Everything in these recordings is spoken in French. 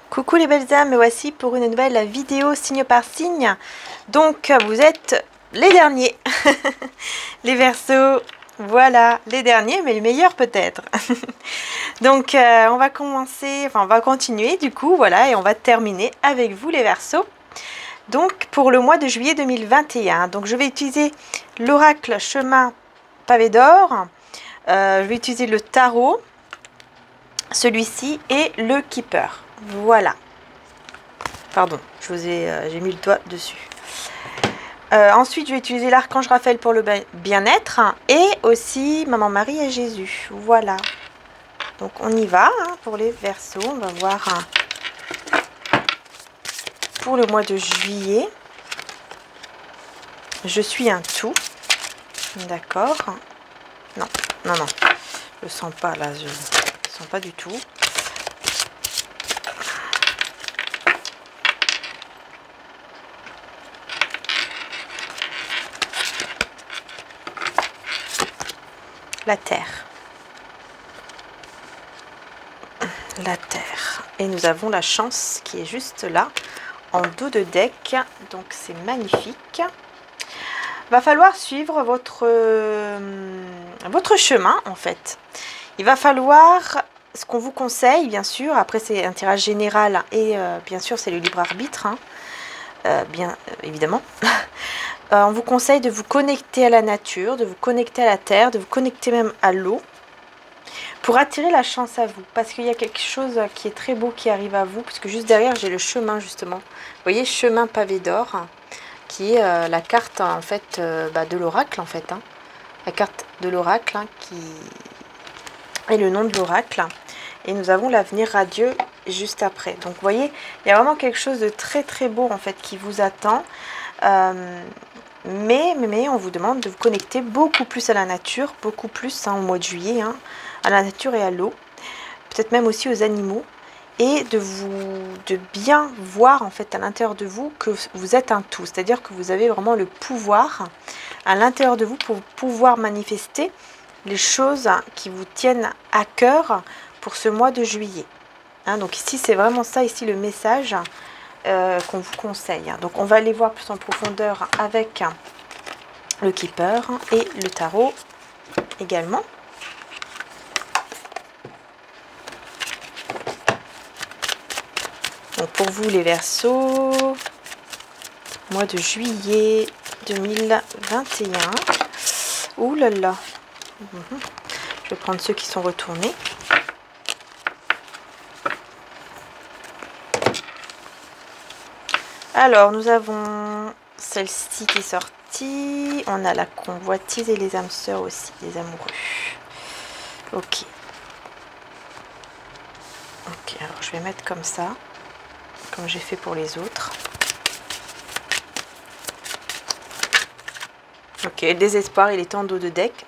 Coucou les belles âmes, me voici pour une nouvelle vidéo signe par signe. Donc vous êtes les derniers, les Verseaux, voilà, les derniers, mais les meilleurs peut-être. Donc on va commencer, enfin on va continuer du coup, voilà, et on va terminer avec vous les Verseaux. Donc pour le mois de juillet 2021, donc je vais utiliser l'oracle chemin pavé d'or, je vais utiliser le tarot, celui-ci et le keeper. Voilà. Pardon, j'ai mis le doigt dessus. Ensuite, je vais utiliser l'archange Raphaël pour le bien-être et aussi Maman Marie et Jésus. Voilà. Donc on y va pour les Verseaux. On va voir pour le mois de juillet. Je suis un tout. D'accord. Non, non, non. Je le sens pas là. Je le sens pas du tout. La terre. La terre. Et nous avons la chance qui est juste là, en dos de deck. Donc c'est magnifique. Va falloir suivre votre chemin en fait. Il va falloir, ce qu'on vous conseille bien sûr, après c'est un tirage général et bien sûr c'est le libre arbitre, bien évidemment. On vous conseille de vous connecter à la nature, de vous connecter à la terre, de vous connecter même à l'eau pour attirer la chance à vous. Parce qu'il y a quelque chose qui est très beau qui arrive à vous, puisque juste derrière j'ai le chemin justement. Vous voyez, chemin pavé d'or, qui est la carte en fait de l'oracle en fait. La carte de l'oracle qui est le nom de l'oracle. Et nous avons l'avenir radieux juste après. Donc vous voyez, il y a vraiment quelque chose de très très beau en fait qui vous attend. Mais on vous demande de vous connecter beaucoup plus à la nature, beaucoup plus au mois de juillet, à la nature et à l'eau, peut-être même aussi aux animaux, et de bien voir en fait à l'intérieur de vous que vous êtes un tout, c'est-à-dire que vous avez vraiment le pouvoir à l'intérieur de vous pour pouvoir manifester les choses qui vous tiennent à cœur pour ce mois de juillet. Donc ici c'est vraiment ça, ici le message qu'on vous conseille. Donc on va aller voir plus en profondeur avec le keeper et le tarot également. Donc pour vous les Verseaux, mois de juillet 2021. Ouh là là. Je vais prendre ceux qui sont retournés. Alors, nous avons celle-ci qui est sortie. On a la convoitise et les âmes sœurs aussi, les amoureux. Ok. Ok, alors je vais mettre comme ça, comme j'ai fait pour les autres. Ok, le désespoir, il est en dos de deck.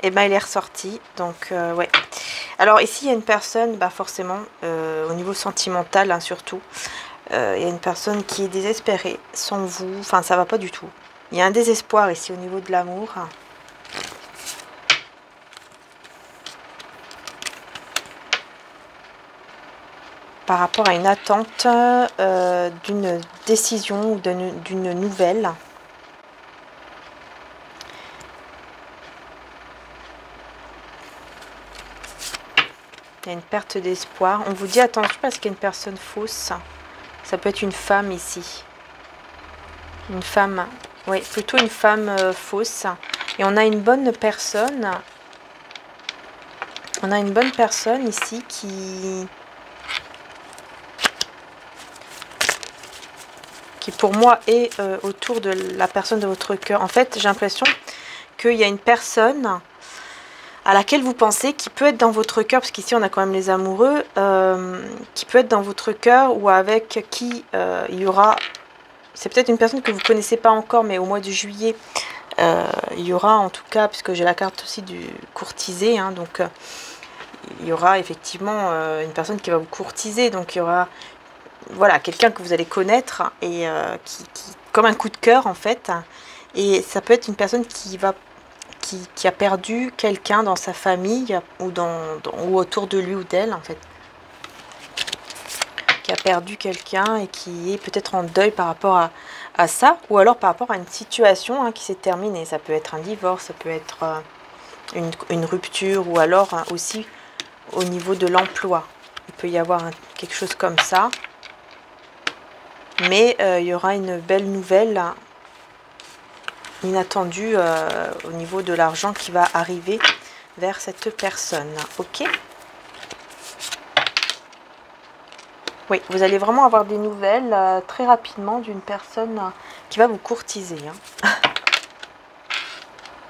Et ben il est ressorti. Donc, ouais. Alors ici, il y a une personne, forcément, au niveau sentimental, surtout. Il y a une personne qui est désespérée sans vous, enfin ça va pas du tout. Il y a un désespoir ici au niveau de l'amour. Par rapport à une attente d'une décision ou d'une nouvelle. Il y a une perte d'espoir. On vous dit attention parce qu'il y a une personne fausse. Ça peut être une femme ici. Une femme, oui, plutôt une femme fausse. Et on a une bonne personne. On a une bonne personne ici qui pour moi est autour de la personne de votre cœur. En fait, j'ai l'impression qu'il y a une personne à laquelle vous pensez qui peut être dans votre cœur, parce qu'ici on a quand même les amoureux, qui peut être dans votre cœur ou avec qui il y aura, c'est peut-être une personne que vous ne connaissez pas encore, mais au mois de juillet, il y aura en tout cas, puisque j'ai la carte aussi du courtisé, donc il y aura effectivement une personne qui va vous courtiser, donc il y aura voilà, quelqu'un que vous allez connaître et qui comme un coup de cœur en fait, et ça peut être une personne qui a perdu quelqu'un dans sa famille ou, ou autour de lui ou d'elle en fait. qui a perdu quelqu'un et qui est peut-être en deuil par rapport à ça, ou alors par rapport à une situation qui s'est terminée. Ça peut être un divorce, ça peut être une rupture, ou alors aussi au niveau de l'emploi. Il peut y avoir quelque chose comme ça. Mais il y aura une belle nouvelle inattendue au niveau de l'argent qui va arriver vers cette personne. Ok? Oui, vous allez vraiment avoir des nouvelles très rapidement d'une personne qui va vous courtiser. Il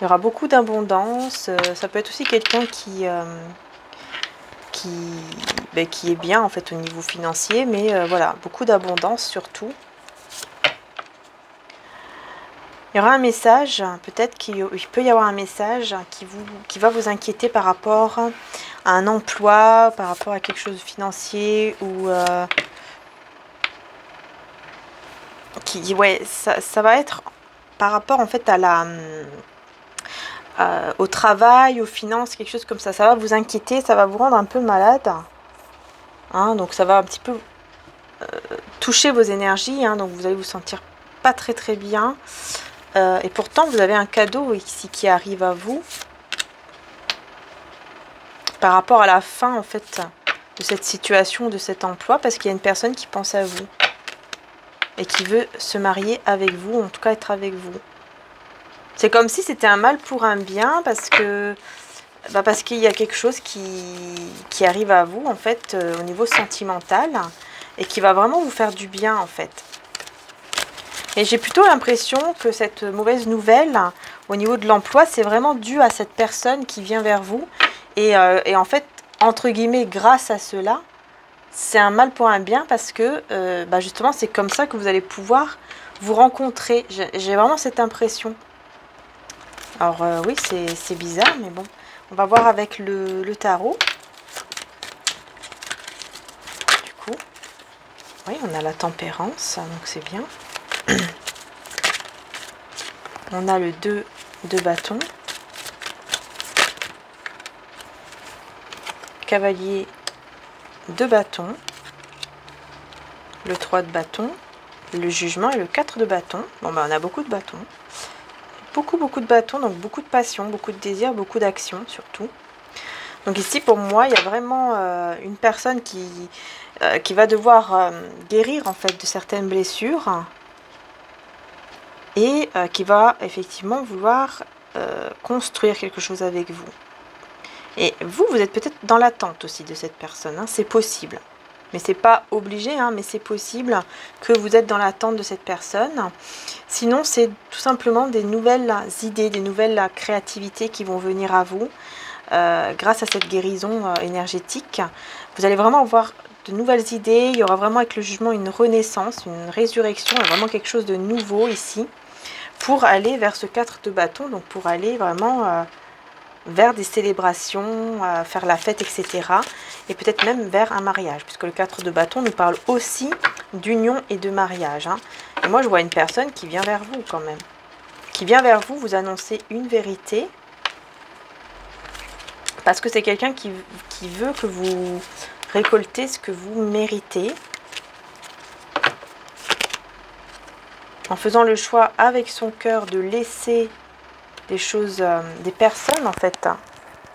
y aura beaucoup d'abondance. Ça peut être aussi quelqu'un qui est bien en fait au niveau financier, mais voilà, beaucoup d'abondance surtout. Il y aura un message, peut-être qu'il peut y avoir un message qui va vous inquiéter par rapport à un emploi, par rapport à quelque chose de financier, ou ça va être par rapport en fait à au travail, aux finances, quelque chose comme ça. Ça va vous inquiéter, ça va vous rendre un peu malade. Donc ça va un petit peu toucher vos énergies, donc vous allez vous sentir pas très très bien. Et pourtant, vous avez un cadeau ici qui arrive à vous par rapport à la fin, en fait, de cette situation, de cet emploi, parce qu'il y a une personne qui pense à vous et qui veut se marier avec vous, en tout cas être avec vous. C'est comme si c'était un mal pour un bien, parce qu'il y a quelque chose qui arrive à vous, en fait, au niveau sentimental, et qui va vraiment vous faire du bien, en fait. Et j'ai plutôt l'impression que cette mauvaise nouvelle, au niveau de l'emploi, c'est vraiment dû à cette personne qui vient vers vous. Et en fait, entre guillemets, grâce à cela, c'est un mal pour un bien, parce que justement, c'est comme ça que vous allez pouvoir vous rencontrer. J'ai vraiment cette impression. Alors oui, c'est bizarre, mais bon. On va voir avec le tarot. Du coup, oui, on a la tempérance, donc c'est bien. On a le 2 de bâton, cavalier de bâton, le 3 de bâton, le jugement et le 4 de bâton. Bon, on a beaucoup de bâtons. Beaucoup de bâtons, donc beaucoup de passion, beaucoup de désir, beaucoup d'action surtout. Donc ici, pour moi, il y a vraiment une personne qui va devoir guérir en fait de certaines blessures. Et qui va effectivement vouloir construire quelque chose avec vous. Et vous êtes peut-être dans l'attente aussi de cette personne, c'est possible. Mais c'est pas obligé, mais c'est possible que vous êtes dans l'attente de cette personne. Sinon, c'est tout simplement des nouvelles idées, des nouvelles créativités qui vont venir à vous grâce à cette guérison énergétique. Vous allez vraiment avoir de nouvelles idées. Il y aura vraiment avec le jugement une renaissance, une résurrection, vraiment quelque chose de nouveau ici, pour aller vers ce 4 de bâton, donc pour aller vraiment vers des célébrations, faire la fête, etc. Et peut-être même vers un mariage, puisque le 4 de bâton nous parle aussi d'union et de mariage. Et moi, je vois une personne qui vient vers vous quand même. Qui vient vers vous, vous annoncer une vérité. Parce que c'est quelqu'un qui veut que vous récoltez ce que vous méritez. En faisant le choix avec son cœur de laisser des choses, des personnes en fait,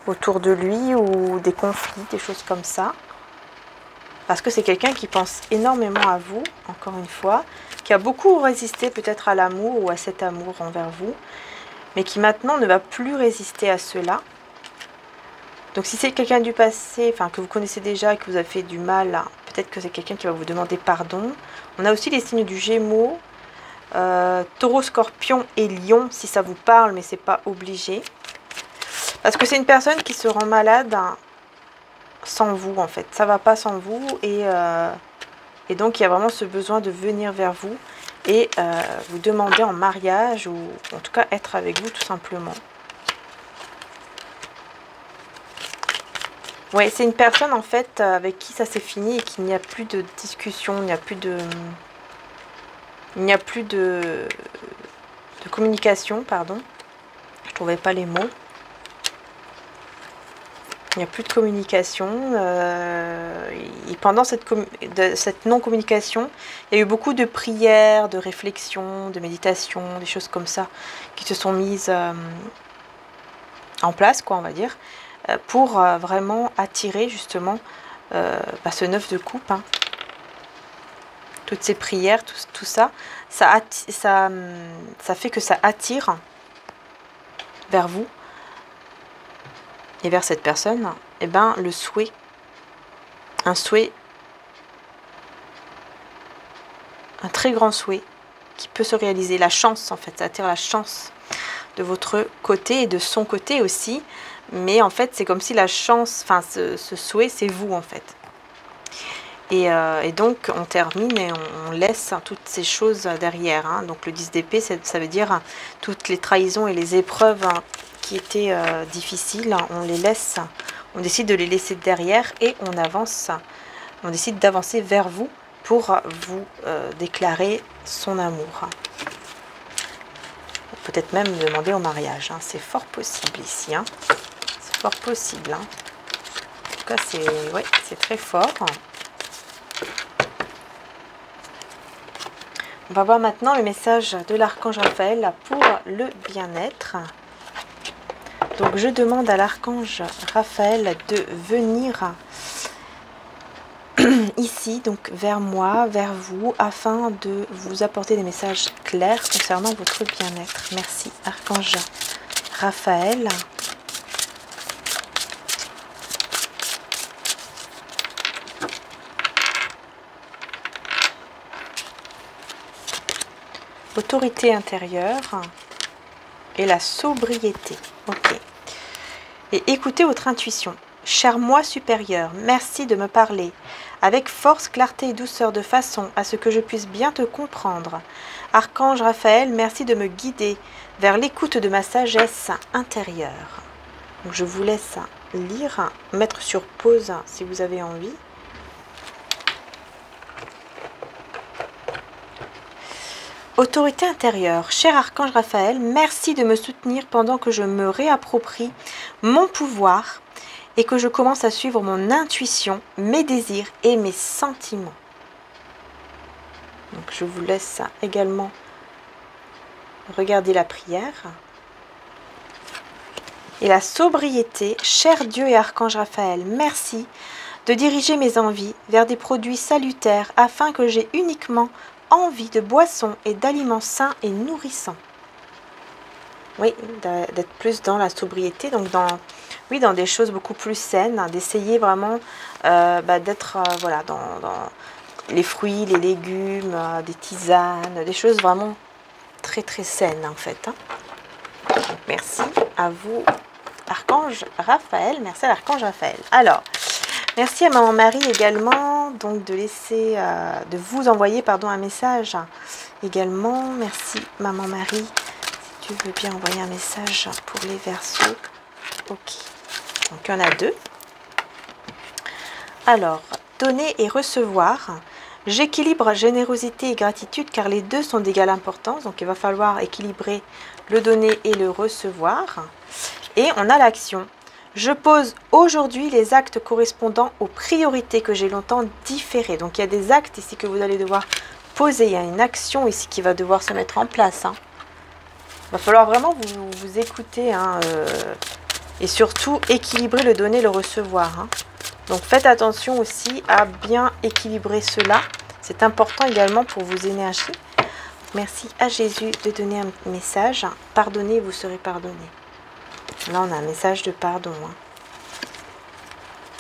autour de lui, ou des conflits, des choses comme ça. Parce que c'est quelqu'un qui pense énormément à vous, encore une fois, qui a beaucoup résisté peut-être à l'amour ou à cet amour envers vous, mais qui maintenant ne va plus résister à cela. Donc si c'est quelqu'un du passé, enfin que vous connaissez déjà et que vous avez fait du mal, peut-être que c'est quelqu'un qui va vous demander pardon. On a aussi les signes du Gémeaux, Taureau, Scorpion et Lion, si ça vous parle, mais c'est pas obligé. Parce que c'est une personne qui se rend malade sans vous, en fait. Ça va pas sans vous, et donc il y a vraiment ce besoin de venir vers vous et vous demander en mariage, ou en tout cas être avec vous tout simplement. Ouais, c'est une personne en fait avec qui ça s'est fini et qu'il n'y a plus de discussion, il n'y a plus de communication, pardon. Je trouvais pas les mots. Il n'y a plus de communication. Et pendant cette non-communication, il y a eu beaucoup de prières, de réflexions, de méditations, des choses comme ça qui se sont mises en place, quoi, on va dire, pour vraiment attirer justement ce 9 de coupe. Hein. Toutes ces prières, tout ça, ça fait que ça attire vers vous et vers cette personne, eh ben, le souhait, un souhait, un très grand souhait qui peut se réaliser, la chance en fait, ça attire la chance de votre côté et de son côté aussi, mais en fait c'est comme si la chance, enfin ce souhait c'est vous en fait. Et donc on termine et on laisse toutes ces choses derrière. Hein. Donc le 10 d'épée, ça veut dire toutes les trahisons et les épreuves qui étaient difficiles, on les laisse, on décide de les laisser derrière et on avance, on décide d'avancer vers vous pour vous déclarer son amour. Peut-être même demander au mariage, hein. C'est fort possible ici, hein. C'est fort possible. Hein. En tout cas, c'est très fort. On va voir maintenant le message de l'archange Raphaël pour le bien-être. Donc je demande à l'archange Raphaël de venir ici, donc vers moi, vers vous, afin de vous apporter des messages clairs concernant votre bien-être. Merci archange Raphaël. Autorité intérieure et la sobriété. Ok. Et écoutez votre intuition. Cher moi supérieur, merci de me parler avec force, clarté et douceur de façon à ce que je puisse bien te comprendre. Archange Raphaël, merci de me guider vers l'écoute de ma sagesse intérieure. Donc je vous laisse lire, mettre sur pause si vous avez envie. Autorité intérieure, cher archange Raphaël, merci de me soutenir pendant que je me réapproprie mon pouvoir et que je commence à suivre mon intuition, mes désirs et mes sentiments. Donc je vous laisse également regarder la prière. Et la sobriété, cher Dieu et archange Raphaël, merci de diriger mes envies vers des produits salutaires afin que j'ai uniquement envie de boissons et d'aliments sains et nourrissants. Oui, d'être plus dans la sobriété, donc dans des choses beaucoup plus saines, hein, d'essayer vraiment d'être voilà, dans les fruits, les légumes, des tisanes, des choses vraiment très très saines en fait. Hein. Donc, merci à vous, archange Raphaël, merci à l'archange Raphaël. Alors, merci à Maman Marie également, donc de laisser, de vous envoyer pardon, un message également. Merci Maman Marie, si tu veux bien envoyer un message pour les Verseaux. Ok, donc il y en a deux. Alors, donner et recevoir. J'équilibre générosité et gratitude car les deux sont d'égale importance. Donc il va falloir équilibrer le donner et le recevoir. Et on a l'action. Je pose aujourd'hui les actes correspondant aux priorités que j'ai longtemps différées. Donc il y a des actes ici que vous allez devoir poser. Il y a une action ici qui va devoir se mettre en place. Hein. Il va falloir vraiment vous écouter. Hein, et surtout équilibrer le donner et le recevoir. Hein. Donc faites attention aussi à bien équilibrer cela. C'est important également pour vos énergies. Merci à Jésus de donner un message. Pardonnez, vous serez pardonné. Là, on a un message de pardon. Hein.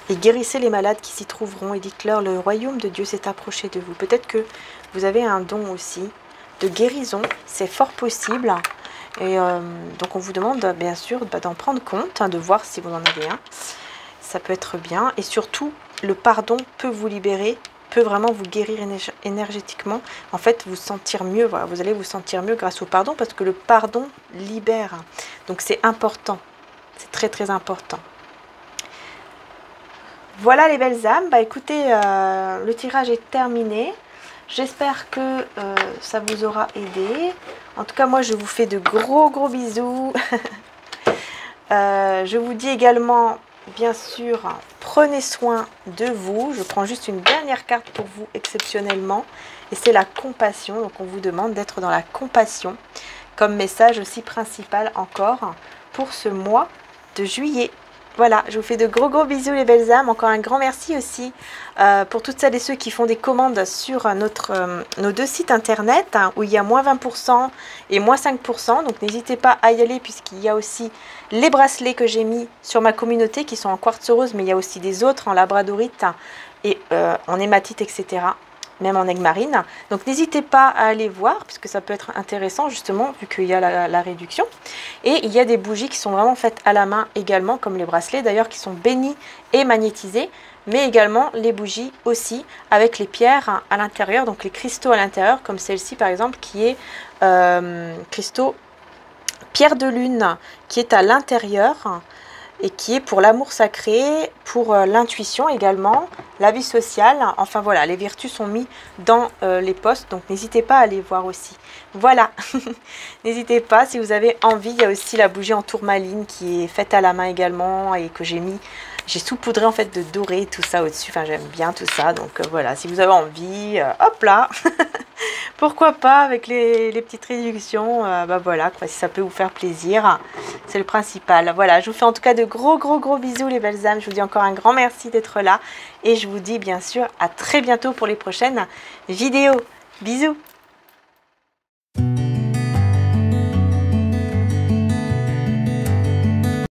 Et guérissez les malades qui s'y trouveront et dites-leur, le royaume de Dieu s'est approché de vous. Peut-être que vous avez un don aussi de guérison. C'est fort possible. Et donc, on vous demande, bien sûr, d'en prendre compte, hein, de voir si vous en avez un. Ça peut être bien. Et surtout, le pardon peut vous libérer, peut vraiment vous guérir énergétiquement. En fait, vous sentir mieux. Voilà, vous allez vous sentir mieux grâce au pardon parce que le pardon libère. Donc, c'est important. C'est très, très important. Voilà les belles âmes. Bah, écoutez, le tirage est terminé. J'espère que ça vous aura aidé. En tout cas, moi, je vous fais de gros, gros bisous. Je vous dis également bien sûr, prenez soin de vous. Je prends juste une dernière carte pour vous exceptionnellement. Et c'est la compassion. Donc on vous demande d'être dans la compassion comme message aussi principal encore pour ce mois de juillet. Voilà, je vous fais de gros bisous les belles âmes. Encore un grand merci aussi pour toutes celles et ceux qui font des commandes sur nos deux sites internet hein, où il y a moins 20% et moins 5%. Donc n'hésitez pas à y aller puisqu'il y a aussi les bracelets que j'ai mis sur ma communauté qui sont en quartz rose, mais il y a aussi des autres en labradorite et en hématite, etc. Même en aigle marine. Donc n'hésitez pas à aller voir puisque ça peut être intéressant justement vu qu'il y a la réduction. Et il y a des bougies qui sont vraiment faites à la main également, comme les bracelets d'ailleurs, qui sont bénis et magnétisés, mais également les bougies aussi avec les pierres à l'intérieur, donc les cristaux à l'intérieur, comme celle-ci par exemple qui est cristaux pierre de lune qui est à l'intérieur et qui est pour l'amour sacré, pour l'intuition également, la vie sociale. Enfin voilà, les vertus sont mises dans les posts, donc n'hésitez pas à aller voir aussi. Voilà, n'hésitez pas si vous avez envie. Il y a aussi la bougie en tourmaline qui est faite à la main également et que j'ai saupoudré en fait de doré tout ça au-dessus. Enfin j'aime bien tout ça, donc voilà, si vous avez envie, hop là pourquoi pas avec les petites réductions, bah voilà, quoi, si ça peut vous faire plaisir, c'est le principal. Voilà, je vous fais en tout cas de gros bisous les belles âmes. Je vous dis encore un grand merci d'être là et je vous dis bien sûr à très bientôt pour les prochaines vidéos. Bisous.